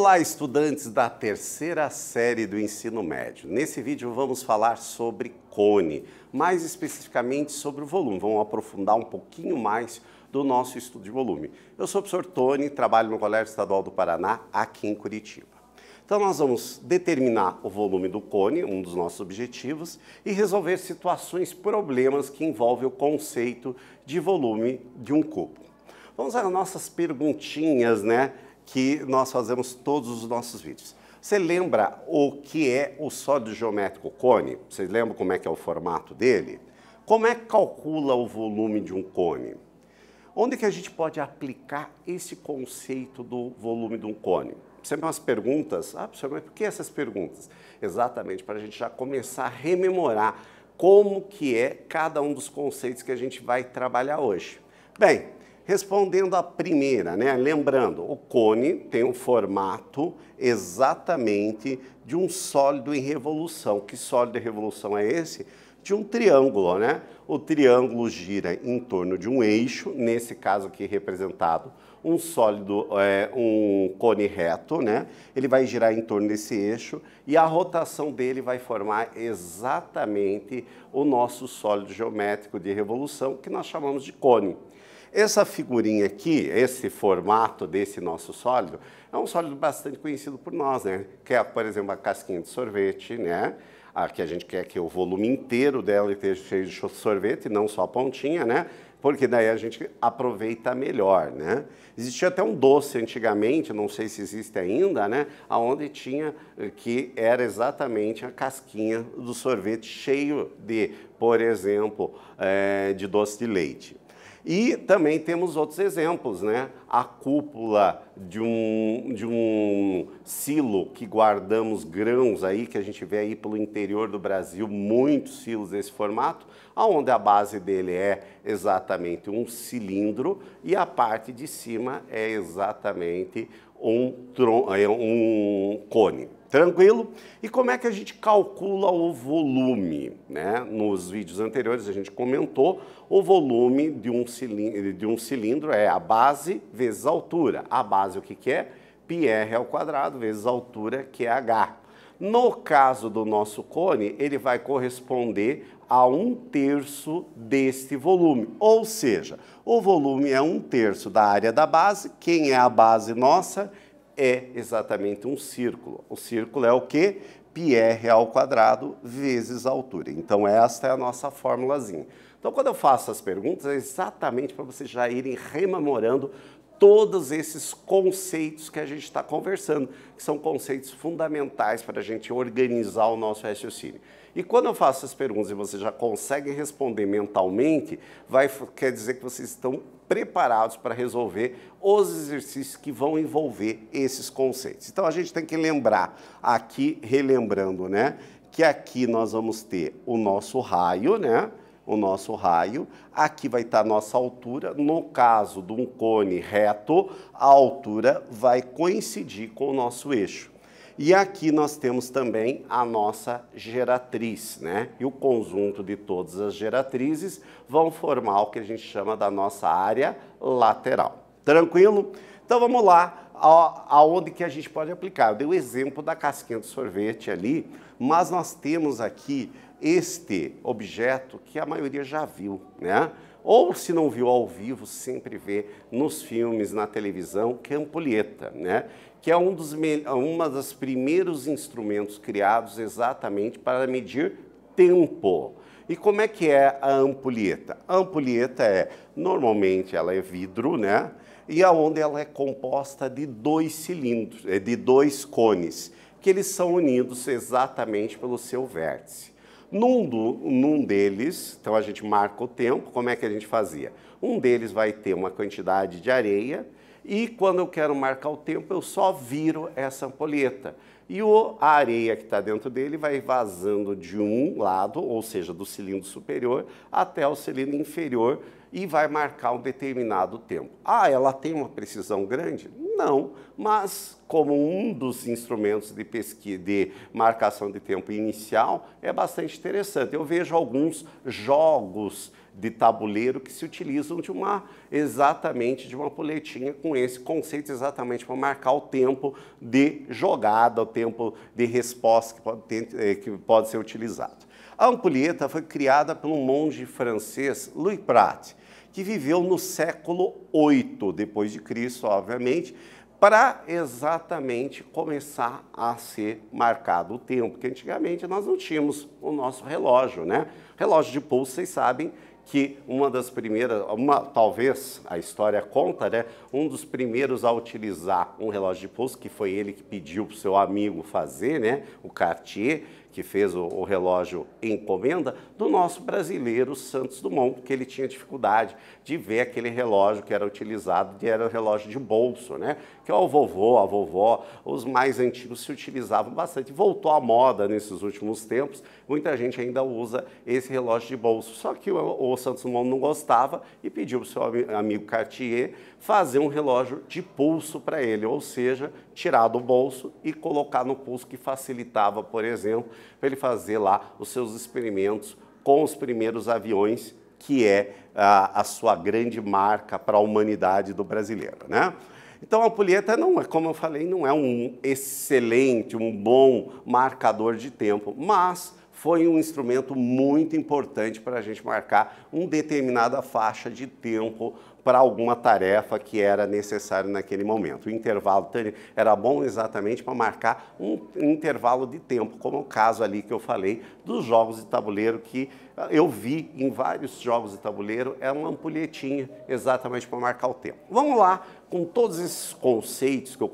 Olá, estudantes da terceira série do ensino médio. Nesse vídeo vamos falar sobre cone, mais especificamente sobre o volume. Vamos aprofundar um pouquinho mais do nosso estudo de volume. Eu sou o professor Tony, trabalho no Colégio Estadual do Paraná, aqui em Curitiba. Então nós vamos determinar o volume do cone, um dos nossos objetivos, e resolver situações, problemas que envolvem o conceito de volume de um cubo. Vamos às nossas perguntinhas, né, que nós fazemos todos os nossos vídeos. Você lembra o que é o sólido geométrico cone? Vocês lembram como é que é o formato dele? Como é que calcula o volume de um cone? Onde que a gente pode aplicar esse conceito do volume de um cone? Sempre umas perguntas. Professor, mas por que essas perguntas? Exatamente para a gente já começar a rememorar como que é cada um dos conceitos que a gente vai trabalhar hoje. Bem, respondendo a primeira, né? Lembrando, o cone tem um formato exatamente de um sólido em revolução. Que sólido em revolução é esse? De um triângulo, né? O triângulo gira em torno de um eixo, nesse caso aqui representado um sólido, um cone reto, né? Ele vai girar em torno desse eixo e a rotação dele vai formar exatamente o nosso sólido geométrico de revolução, que nós chamamos de cone. Essa figurinha aqui, esse formato desse nosso sólido, é um sólido bastante conhecido por nós, né? Que é, por exemplo, a casquinha de sorvete, né? Aqui a gente quer que o volume inteiro dela esteja cheio de sorvete, não só a pontinha, né? Porque daí a gente aproveita melhor, né? Existia até um doce antigamente, não sei se existe ainda, né? Onde tinha, que era exatamente a casquinha do sorvete cheio de, por exemplo, de doce de leite. E também temos outros exemplos, né? A cúpula de um silo que guardamos grãos aí, que a gente vê aí pelo interior do Brasil, muitos silos desse formato, onde a base dele é exatamente um cilindro e a parte de cima é exatamente um cone. Tranquilo? E como é que a gente calcula o volume, né? Nos vídeos anteriores a gente comentou o volume de um cilindro é a base vezes a altura. A base o que é? πr ao quadrado vezes a altura, que é h. No caso do nosso cone, ele vai corresponder a 1/3 deste volume. Ou seja, o volume é 1/3 da área da base. Quem é a base nossa? É exatamente um círculo. O círculo é o quê? πr ao quadrado vezes a altura. Então, esta é a nossa formulazinha. Então, quando eu faço as perguntas, é exatamente para vocês já irem rememorando todos esses conceitos que a gente está conversando, que são conceitos fundamentais para a gente organizar o nosso raciocínio. E quando eu faço as perguntas e vocês já conseguem responder mentalmente, quer dizer que vocês estão preparados para resolver os exercícios que vão envolver esses conceitos. Então, a gente tem que lembrar, aqui, relembrando, né, que aqui nós vamos ter o nosso raio, né? O nosso raio, aqui vai estar a nossa altura. No caso de um cone reto, a altura vai coincidir com o nosso eixo. E aqui nós temos também a nossa geratriz, né? E o conjunto de todas as geratrizes vão formar o que a gente chama da nossa área lateral. Tranquilo? Então vamos lá, aonde que a gente pode aplicar. Eu dei o exemplo da casquinha de sorvete ali, mas nós temos aqui este objeto que a maioria já viu, né? Ou se não viu ao vivo, sempre vê nos filmes, na televisão, que é a ampulheta, né? Que é um dos primeiros instrumentos criados exatamente para medir tempo. E como é que é a ampulheta? A ampulheta normalmente ela é vidro, né? E aonde ela é composta de 2 cilindros, de 2 cones, que eles são unidos exatamente pelo seu vértice. Num deles, então a gente marca o tempo, como é que a gente fazia? Um deles vai ter uma quantidade de areia e quando eu quero marcar o tempo, eu só viro essa ampulheta. E a areia que está dentro dele vai vazando de um lado, ou seja, do cilindro superior, até o cilindro inferior e vai marcar um determinado tempo. Ela tem uma precisão grande? Não, mas como um dos instrumentos de pesquisa, de marcação de tempo inicial, é bastante interessante. Eu vejo alguns jogos de tabuleiro que se utilizam exatamente de uma ampulhetinha com esse conceito exatamente para marcar o tempo de jogada, o tempo de resposta que pode ser utilizado. A ampulheta foi criada por um monge francês, Louis Prat, que viveu no século VIII depois de Cristo, obviamente, para exatamente começar a ser marcado o tempo, porque antigamente nós não tínhamos o nosso relógio, né? Relógio de pulso, vocês sabem que uma das primeiras, talvez a história conta, né? Um dos primeiros a utilizar um relógio de pulso, que foi ele que pediu para o seu amigo fazer, né? O Cartier, que fez o relógio encomenda, do nosso brasileiro Santos Dumont, porque ele tinha dificuldade de ver aquele relógio que era utilizado, que era o relógio de bolso, né? Que é o vovô, a vovó, os mais antigos se utilizavam bastante. Voltou à moda nesses últimos tempos, muita gente ainda usa esse relógio de bolso, só que o Santos Dumont não gostava e pediu para o seu amigo Cartier fazer um relógio de pulso para ele, ou seja, tirar do bolso e colocar no pulso, que facilitava, por exemplo, para ele fazer lá os seus experimentos com os primeiros aviões, que é a sua grande marca para a humanidade do brasileiro, né? Então a ampulheta não é, como eu falei, não é um excelente, um bom marcador de tempo, mas foi um instrumento muito importante para a gente marcar uma determinada faixa de tempo para alguma tarefa que era necessária naquele momento. O intervalo era bom exatamente para marcar um intervalo de tempo, como o caso ali que eu falei dos jogos de tabuleiro, que eu vi em vários jogos de tabuleiro, é uma ampulhetinha exatamente para marcar o tempo. Vamos lá, com todos esses conceitos que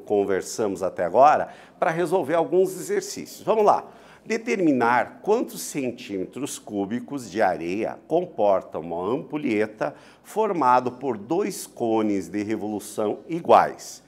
conversamos até agora, para resolver alguns exercícios. Vamos lá. Determinar quantos centímetros cúbicos de areia comporta uma ampulheta formado por dois cones de revolução iguais,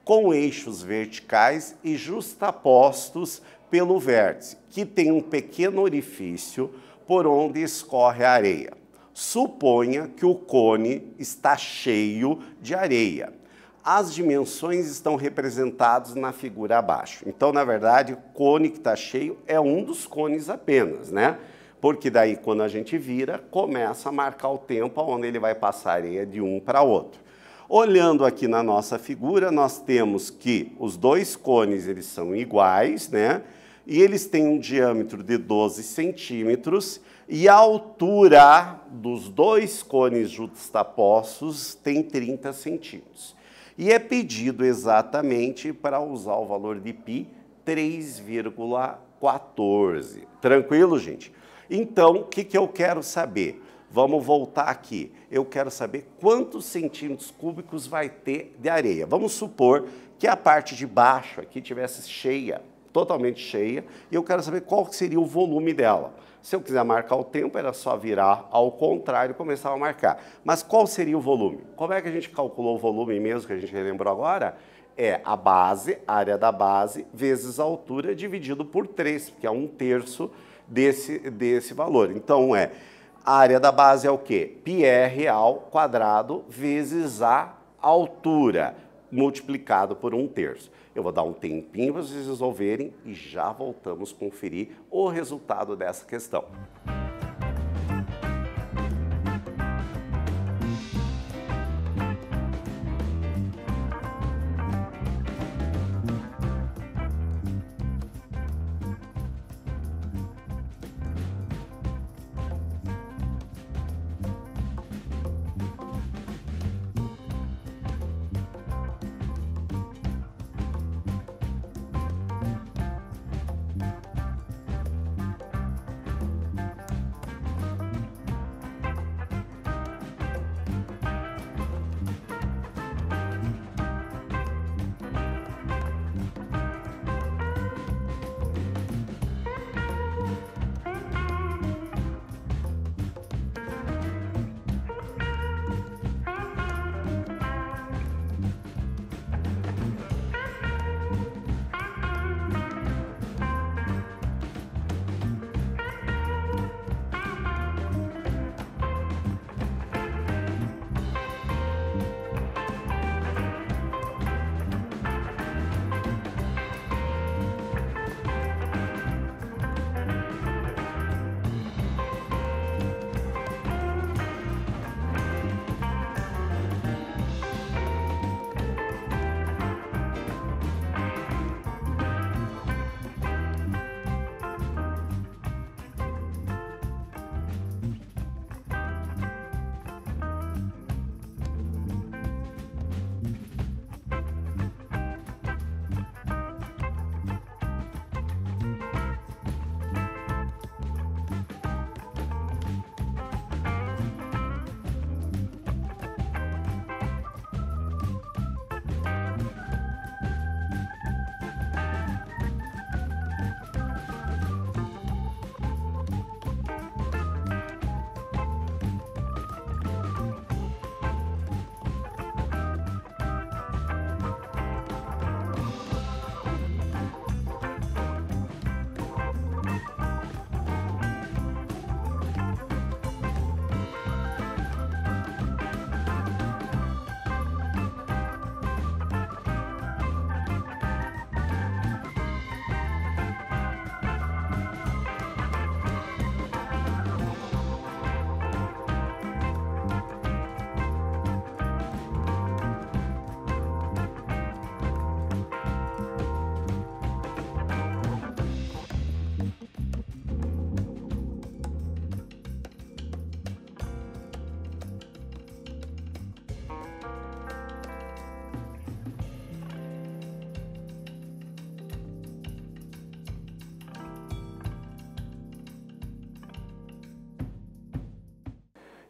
com eixos verticais e justapostos pelo vértice, que tem um pequeno orifício por onde escorre a areia. Suponha que o cone está cheio de areia. As dimensões estão representadas na figura abaixo. Então, na verdade, o cone que está cheio é um dos cones apenas, né? Porque daí, quando a gente vira, começa a marcar o tempo onde ele vai passar areia de um para outro. Olhando aqui na nossa figura, nós temos que os dois cones eles são iguais, né? E eles têm um diâmetro de 12 centímetros e a altura dos dois cones justapostos tem 30 centímetros. E é pedido exatamente para usar o valor de π 3,14. Tranquilo, gente? Então, o que eu quero saber? Vamos voltar aqui. Eu quero saber quantos centímetros cúbicos vai ter de areia. Vamos supor que a parte de baixo aqui tivesse cheia, totalmente cheia, e eu quero saber qual seria o volume dela. Se eu quiser marcar o tempo, era só virar ao contrário e começar a marcar. Mas qual seria o volume? Como é que a gente calculou o volume mesmo, que a gente relembrou agora? É a base, a área da base, vezes a altura, dividido por 3, que é 1/3 desse valor. Então, a área da base é o quê? πr ao quadrado vezes a altura, multiplicado por 1/3. Eu vou dar um tempinho para vocês resolverem e já voltamos a conferir o resultado dessa questão.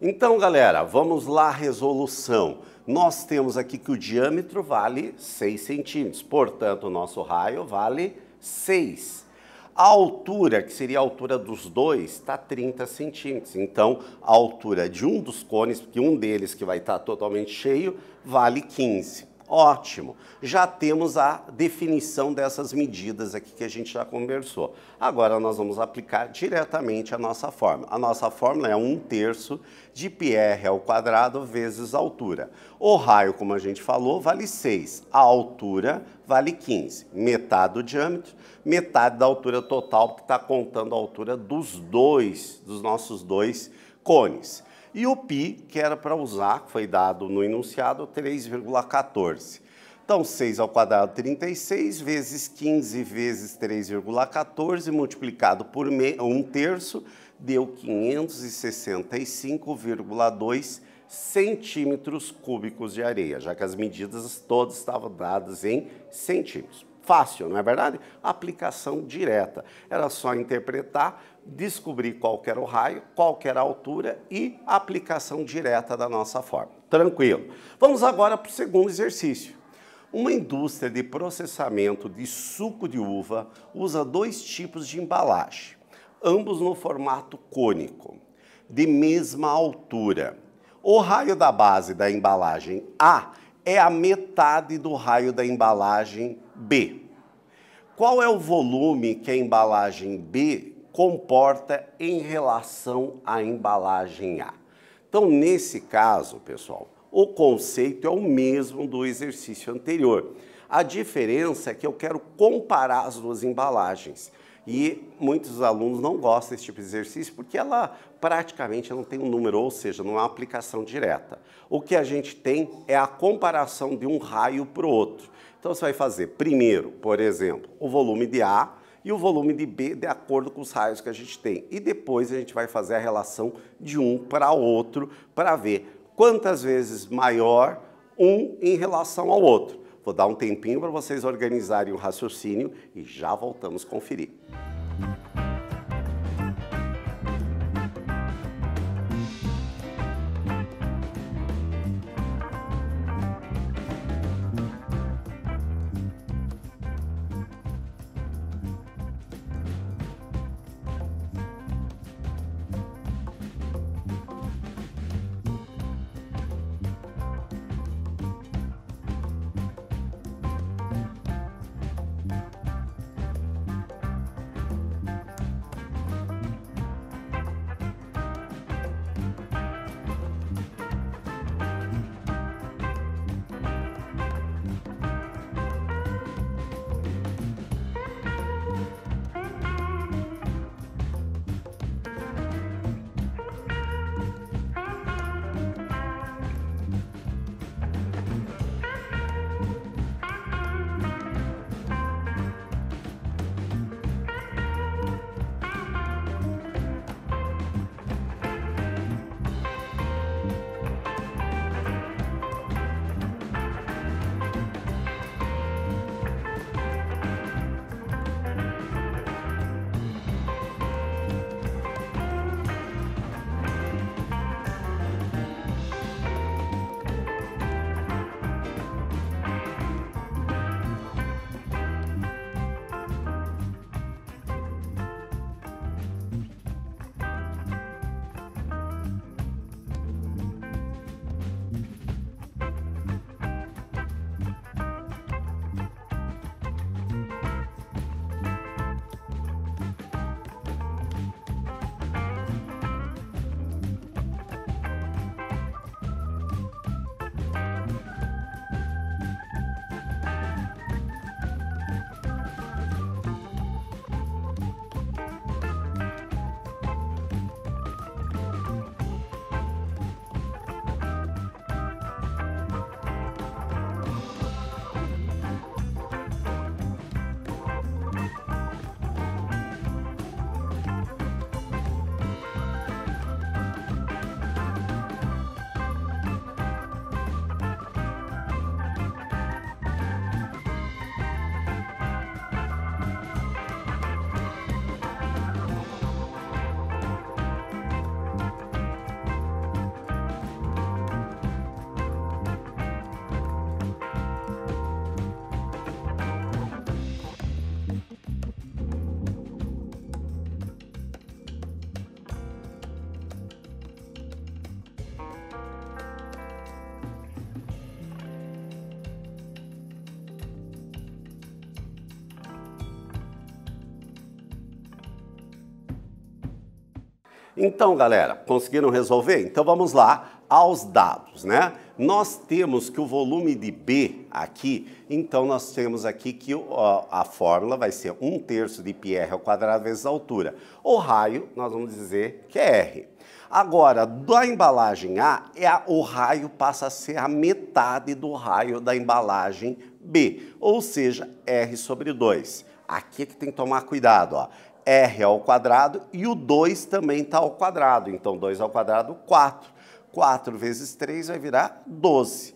Então, galera, vamos lá, resolução. Nós temos aqui que o diâmetro vale 6 centímetros, portanto, o nosso raio vale 6. A altura, que seria a altura dos dois, está 30 centímetros. Então, a altura de um dos cones, porque um deles que vai estar totalmente cheio, vale 15. Ótimo! Já temos a definição dessas medidas aqui que a gente já conversou. Agora nós vamos aplicar diretamente a nossa fórmula. A nossa fórmula é 1/3 de πr² vezes a altura. O raio, como a gente falou, vale 6. A altura vale 15. Metade do diâmetro, metade da altura total, que está contando a altura dos nossos dois cones. E o π, que era para usar, que foi dado no enunciado, 3,14. Então, 6² 36, vezes 15 vezes 3,14, multiplicado por 1/3, deu 565,2 centímetros cúbicos de areia, já que as medidas todas estavam dadas em centímetros. Fácil, não é verdade? Aplicação direta. Era só interpretar, descobrir qual que era o raio, qual que era a altura e a aplicação direta da nossa fórmula. Tranquilo. Vamos agora para o segundo exercício. Uma indústria de processamento de suco de uva usa 2 tipos de embalagem, ambos no formato cônico, de mesma altura. O raio da base da embalagem A é a metade do raio da embalagem B. Qual é o volume que a embalagem B comporta em relação à embalagem A? Então, nesse caso, pessoal, o conceito é o mesmo do exercício anterior. A diferença é que eu quero comparar as duas embalagens. E muitos alunos não gostam desse tipo de exercício porque ela praticamente não tem um número, ou seja, não é uma aplicação direta. O que a gente tem é a comparação de um raio para o outro. Então você vai fazer primeiro, por exemplo, o volume de A e o volume de B de acordo com os raios que a gente tem. E depois a gente vai fazer a relação de um para o outro para ver quantas vezes maior um em relação ao outro. Vou dar um tempinho para vocês organizarem o raciocínio e já voltamos a conferir. Então, galera, conseguiram resolver? Então vamos lá aos dados, né? Nós temos que o volume de B aqui, então nós temos aqui que a fórmula vai ser 1/3 de πr² vezes a altura. O raio, nós vamos dizer que é R. Agora, da embalagem A, o raio passa a ser a metade do raio da embalagem B, ou seja, R/2. Aqui é que tem que tomar cuidado, ó. R ao quadrado e o 2 também está ao quadrado, então 2 ao quadrado, 4. 4 vezes 3 vai virar 12.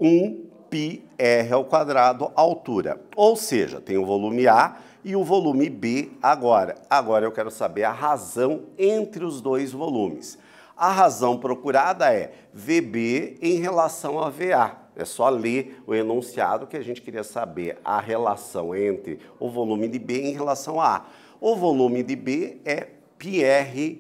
1πr² altura. Ou seja, tem o volume A e o volume B agora. Agora eu quero saber a razão entre os dois volumes. A razão procurada é VB em relação a VA. É só ler o enunciado que a gente queria saber a relação entre o volume de B em relação a A. O volume de B é πr²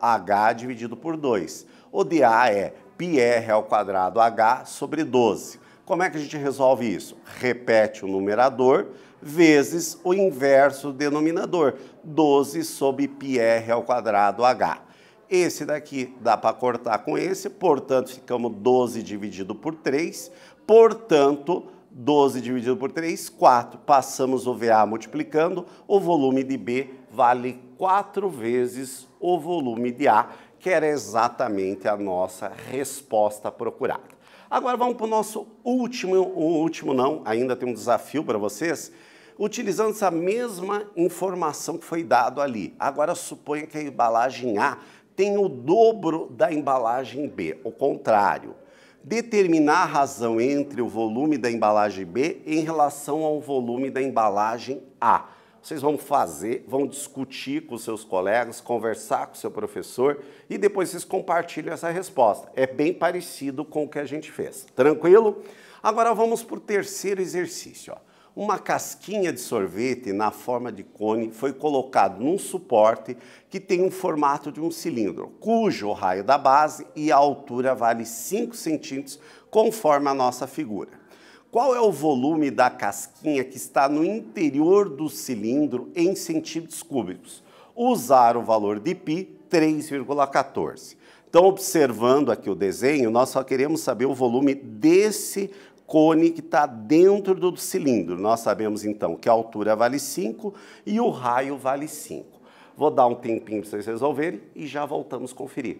H dividido por 2. O de A é πr² H sobre 12. Como é que a gente resolve isso? Repete o numerador vezes o inverso do denominador, 12 sobre πr² H. Esse daqui dá para cortar com esse, portanto, ficamos 12 dividido por 3, portanto, 12 dividido por 3, 4. Passamos o VA multiplicando, o volume de B vale 4 vezes o volume de A, que era exatamente a nossa resposta procurada. Agora vamos para o nosso último não, ainda tem um desafio para vocês, utilizando essa mesma informação que foi dado ali. Agora suponha que a embalagem A tem o dobro da embalagem B, o contrário. Determinar a razão entre o volume da embalagem B em relação ao volume da embalagem A. Vocês vão fazer, vão discutir com seus colegas, conversar com o seu professor e depois vocês compartilham essa resposta. É bem parecido com o que a gente fez. Tranquilo? Agora vamos para o terceiro exercício, ó. Uma casquinha de sorvete na forma de cone foi colocado num suporte que tem um formato de um cilindro, cujo raio da base e a altura vale 5 centímetros, conforme a nossa figura. Qual é o volume da casquinha que está no interior do cilindro em centímetros cúbicos? Usar o valor de π, 3,14. Então, observando aqui o desenho, nós só queremos saber o volume desse cone que está dentro do cilindro. Nós sabemos, então, que a altura vale 5 e o raio vale 5. Vou dar um tempinho para vocês resolverem e já voltamos a conferir.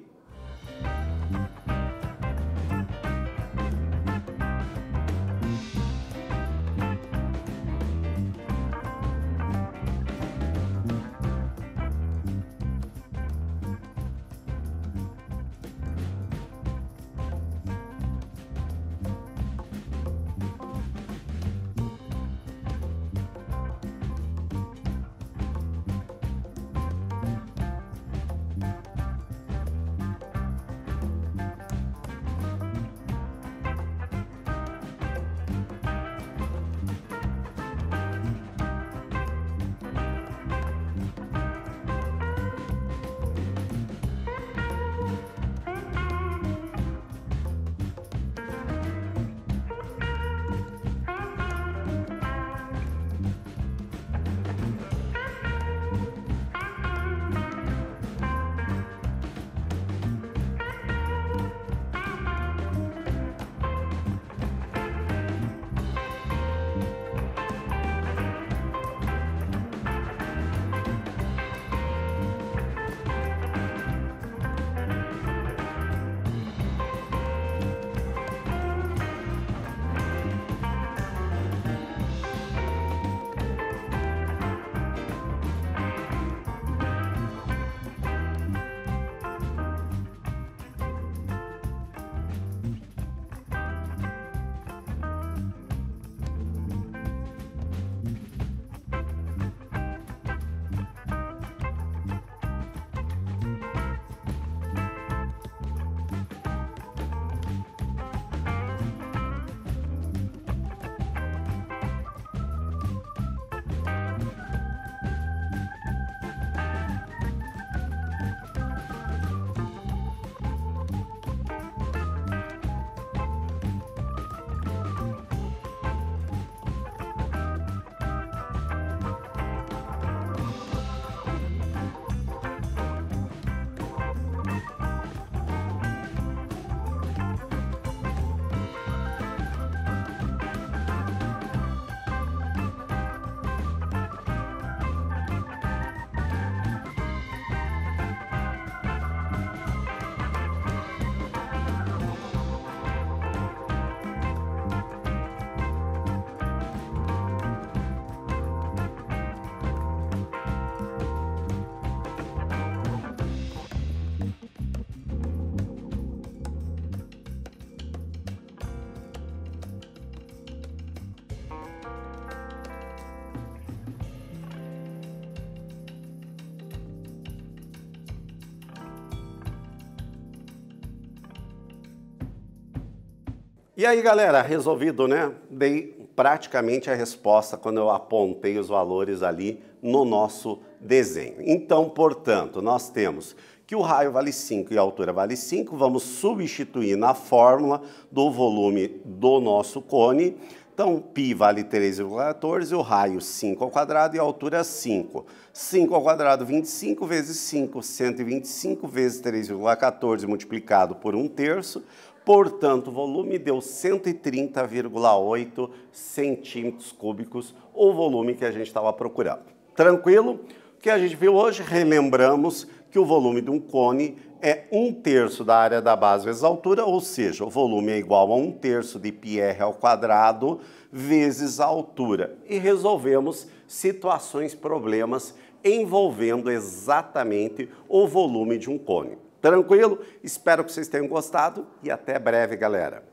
E aí, galera, resolvido, né? Dei praticamente a resposta quando eu apontei os valores ali no nosso desenho. Então, portanto, nós temos que o raio vale 5 e a altura vale 5, vamos substituir na fórmula do volume do nosso cone. Então, π vale 3,14, o raio 5 ao quadrado e a altura 5. 5 ao quadrado, 25 vezes 5, 125 vezes 3,14 multiplicado por 1/3. Portanto, o volume deu 130,8 centímetros cúbicos, o volume que a gente estava procurando. Tranquilo? O que a gente viu hoje? Relembramos que o volume de um cone é 1/3 da área da base vezes a altura, ou seja, o volume é igual a 1/3 de πr ao quadrado vezes a altura. E resolvemos situações, problemas envolvendo exatamente o volume de um cone. Tranquilo? Espero que vocês tenham gostado e até breve, galera!